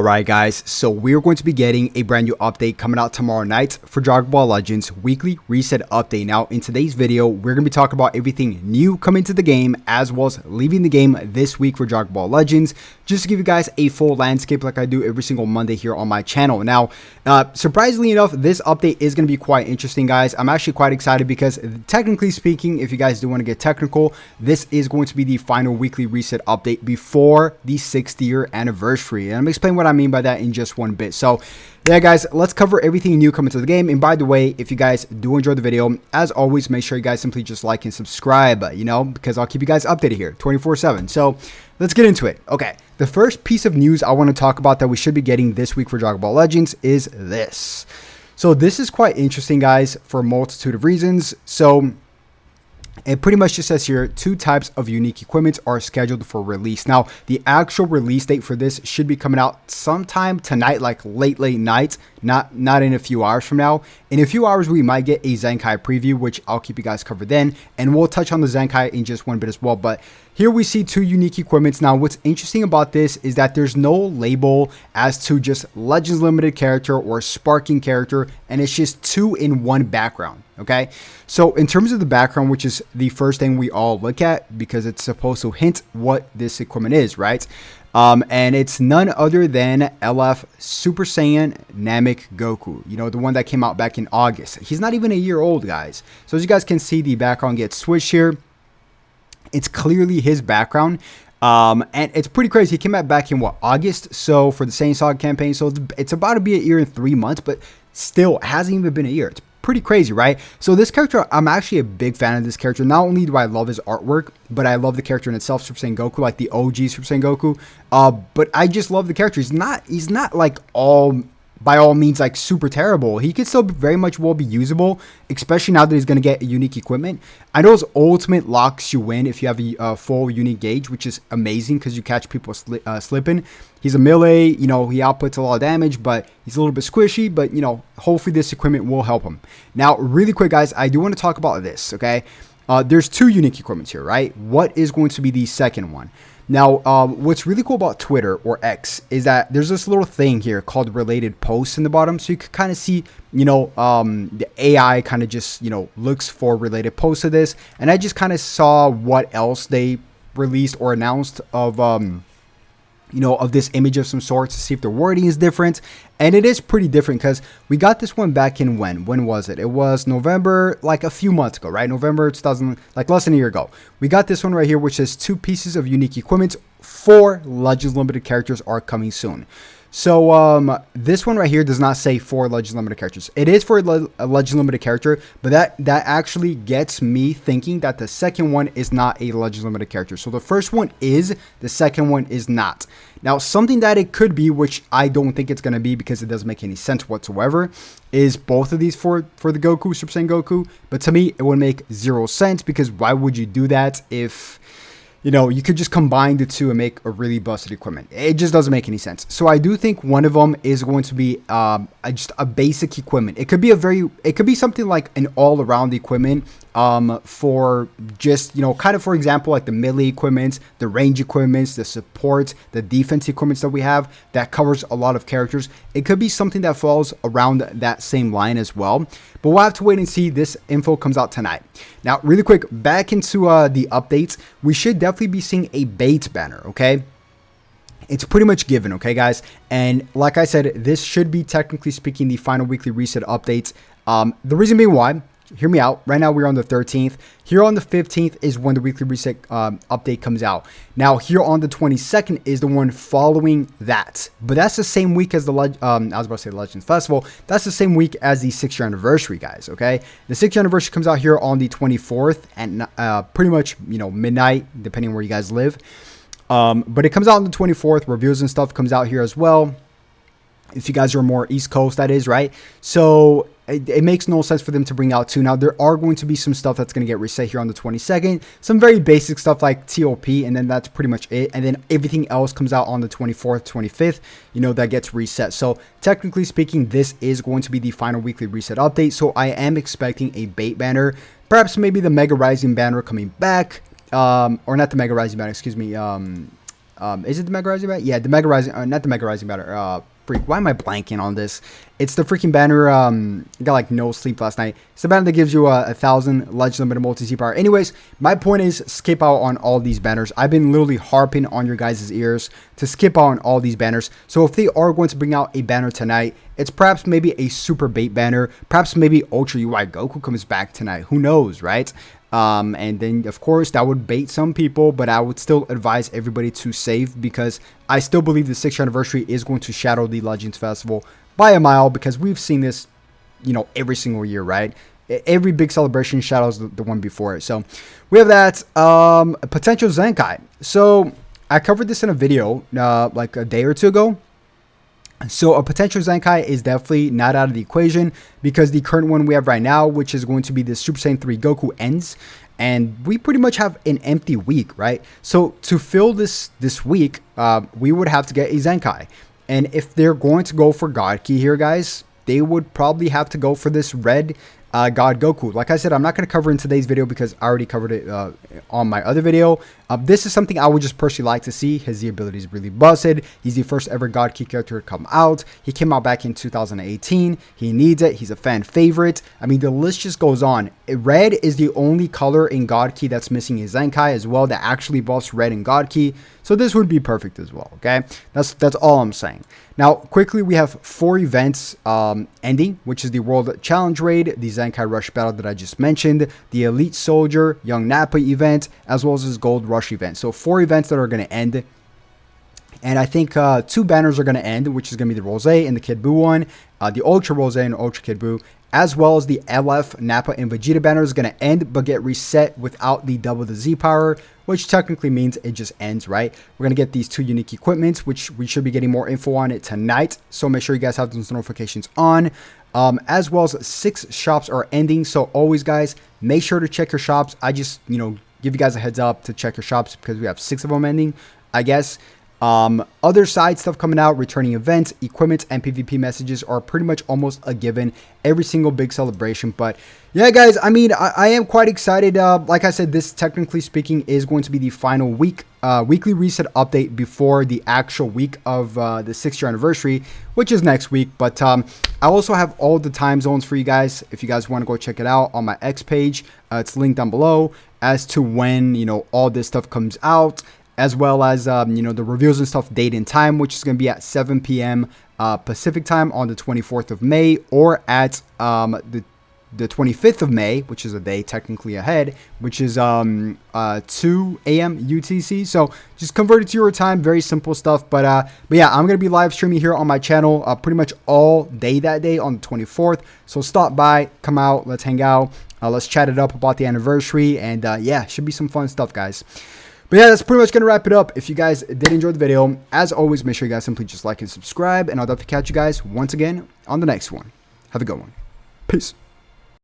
Alright guys, so we're going to be getting a brand new update coming out tomorrow night for Dragon Ball Legends weekly reset update. Now in today's video, we're going to be talking about everything new coming to the game as well as leaving the game this week for Dragon Ball Legends, just to give you guys a full landscape like I do every single Monday here on my channel. Now, surprisingly enough, this update is going to be quite interesting, guys. I'm actually quite excited because technically speaking, if you guys do want to get technical, this is going to be the final weekly reset update before the 6th year anniversary. And I'm going to explain what I mean by that in just one bit. So yeah guys, let's cover everything new coming to the game. And by the way, if you guys do enjoy the video, as always, make sure you guys simply just like and subscribe, because I'll keep you guys updated here 24/7. So let's get into it. Okay, the first piece of news I want to talk about that we should be getting this week for Dragon Ball Legends is this. So this is quite interesting, guys, for a multitude of reasons. So it pretty much just says here, 2 types of unique equipment are scheduled for release. Now, the actual release date for this should be coming out sometime tonight, like late night, not in a few hours from now. In a few hours, we might get a Zenkai preview, which I'll keep you guys covered then. And we'll touch on the Zenkai in just one bit as well. But here we see 2 unique equipments. Now, what's interesting about this is that there's no label as to just Legends Limited character or Sparking character, and it's just 2 in 1 background. Okay, so in terms of the background, which is the first thing we all look at because it's supposed to hint what this equipment is, right? And it's none other than LF Super Saiyan Namek Goku, the one that came out back in August. He's not even a year old, guys. So as you guys can see, the background gets switched here. It's clearly his background. And it's pretty crazy. He came out back in August? So for the Saiyan Saga campaign, so it's about to be a year and 3 months, but still it hasn't even been a year. It's pretty crazy, right? So this character, I'm actually a big fan of this character. Not only do I love his artwork, but I love the character in itself, Super Saiyan Goku, like the OG Super Saiyan Goku. But I just love the character. He's not like by all means like super terrible. He could still very much well be usable, especially now that he's going to get unique equipment. I know his ultimate locks you in if you have a full unique gauge, which is amazing because you catch people slipping. He's a melee, he outputs a lot of damage, but he's a little bit squishy, but hopefully this equipment will help him. Now, really quick, guys, I do want to talk about this, okay? There's 2 unique equipments here, right? What is going to be the second one? Now, what's really cool about Twitter or X is that there's this little thing here called related posts in the bottom. So you can kind of see, the AI kind of just, looks for related posts to this. And I just kind of saw what else they released or announced of this image of some sorts to see if the wording is different. And it is pretty different because we got this one back in when was it? It was November, like a few months ago, right? November 2000, like less than a year ago. We got this one right here, which says 2 pieces of unique equipment for Legends Limited characters are coming soon. So this one right here does not say for Legends Limited characters. It is for a Legends Limited character, but that actually gets me thinking that the second one is not a Legends Limited character. So the first one is, the second one is not. Now, something that it could be, which I don't think it's going to be because it doesn't make any sense whatsoever, is both of these for the Goku, Super Saiyan Goku. But to me, it would make 0 sense because why would you do that if you could just combine the 2 and make a really busted equipment? It just doesn't make any sense. So I do think one of them is going to be just a basic equipment. It could be something like an all-around equipment for just, kind of, for example, like the melee equipments, the range equipments, the support, the defense equipments that we have that covers a lot of characters. It could be something that falls around that same line as well. But we'll have to wait and see. This info comes out tonight. Now, really quick, back into the updates. We should definitely be seeing a bait banner, okay? It's pretty much given, okay, guys? And like I said, this should be, technically speaking, the final weekly reset updates. The reason being why, hear me out. Right now, we're on the 13th. Here on the 15th is when the weekly reset update comes out. Now, here on the 22nd is the one following that. But that's the same week as the, I was about to say Legends Festival. That's the same week as the 6th year anniversary, guys, okay? The 6th year anniversary comes out here on the 24th and pretty much, midnight, depending on where you guys live. But it comes out on the 24th. Reviews and stuff comes out here as well. If you guys are more East Coast, that is, right? So it makes no sense for them to bring out 2. Now, there are going to be some stuff that's going to get reset here on the 22nd. Some very basic stuff like TOP, and then that's pretty much it. And then everything else comes out on the 24th, 25th, that gets reset. So technically speaking, this is going to be the final weekly reset update. So I am expecting a bait banner, perhaps maybe the Mega Rising banner coming back, or not the Mega Rising banner, excuse me, Is it the Mega Rising banner? Yeah, the Mega Rising, not the Mega Rising banner. Freak, why am I blanking on this? It's the freaking banner. I got like no sleep last night. It's the banner that gives you 1,000 Legend Limited multi-Z power. Anyways, my point is skip out on all these banners. I've been literally harping on your guys' ears to skip out on all these banners. So if they are going to bring out a banner tonight, it's perhaps maybe a super bait banner. Perhaps maybe Ultra UI Goku comes back tonight. Who knows, right? And then of course that would bait some people, but I would still advise everybody to save, because I still believe the 6th anniversary is going to shadow the Legends Festival by a mile, because we've seen this, you know, every single year, right? Every big celebration shadows the one before it. So we have that. A potential zenkai. So I covered this in a video like a day or two ago. So a potential zenkai is definitely not out of the equation, because the current one we have right now, which is going to be the Super Saiyan 3 Goku, ends, and we pretty much have an empty week, right? So to fill this week, we would have to get a zenkai. And if they're going to go for God Key here, guys, they would probably have to go for this red God Goku. Like I said, I'm not going to cover in today's video because I already covered it on my other video. This is something I would just personally like to see. His ability is really busted. He's the first ever God Key character to come out. He came out back in 2018. He needs it. He's a fan favorite. I mean, the list just goes on. Red is the only color in God Key that's missing his Zenkai as well, that actually buffs red in God Key. So this would be perfect as well, okay? That's all I'm saying. Now, quickly, we have 4 events ending, which is the World Challenge Raid, the Zenkai Rush Battle that I just mentioned, the Elite Soldier, Young Nappa event, as well as this Gold Rush event. So 4 events that are going to end. And I think 2 banners are going to end, which is going to be the Rose and the Kid Buu one, the Ultra Rose and Ultra Kid Buu, as well as the LF, Nappa, and Vegeta banner is going to end, but get reset without the double the Z power, which technically means it just ends, right? We're going to get these 2 unique equipments, which we should be getting more info on it tonight. So make sure you guys have those notifications on. As well as 6 shops are ending. So always, guys, make sure to check your shops. I just, you know, give you guys a heads up to check your shops because we have 6 of them ending, I guess. Other side stuff coming out, returning events, equipment, and PvP messages are pretty much almost a given every single big celebration. But yeah, guys, I mean, I am quite excited. Like I said, this technically speaking is going to be the final weekly reset update before the actual week of the 6th year anniversary, which is next week. But I also have all the time zones for you guys if you guys want to go check it out on my X page. It's linked down below as to when, you know, all this stuff comes out, as well as, you know, the reviews and stuff, date and time, which is going to be at 7 p.m. Pacific time on the 24th of May, or at the 25th of May, which is a day technically ahead, which is 2 a.m. UTC. So just convert it to your time. Very simple stuff. But yeah, I'm going to be live streaming here on my channel pretty much all day that day on the 24th. So stop by, come out, let's hang out. Let's chat it up about the anniversary. And yeah, should be some fun stuff, guys. But yeah, that's pretty much going to wrap it up. If you guys did enjoy the video, as always, make sure you guys simply just like and subscribe. And I'll definitely catch you guys once again on the next one. Have a good one. Peace.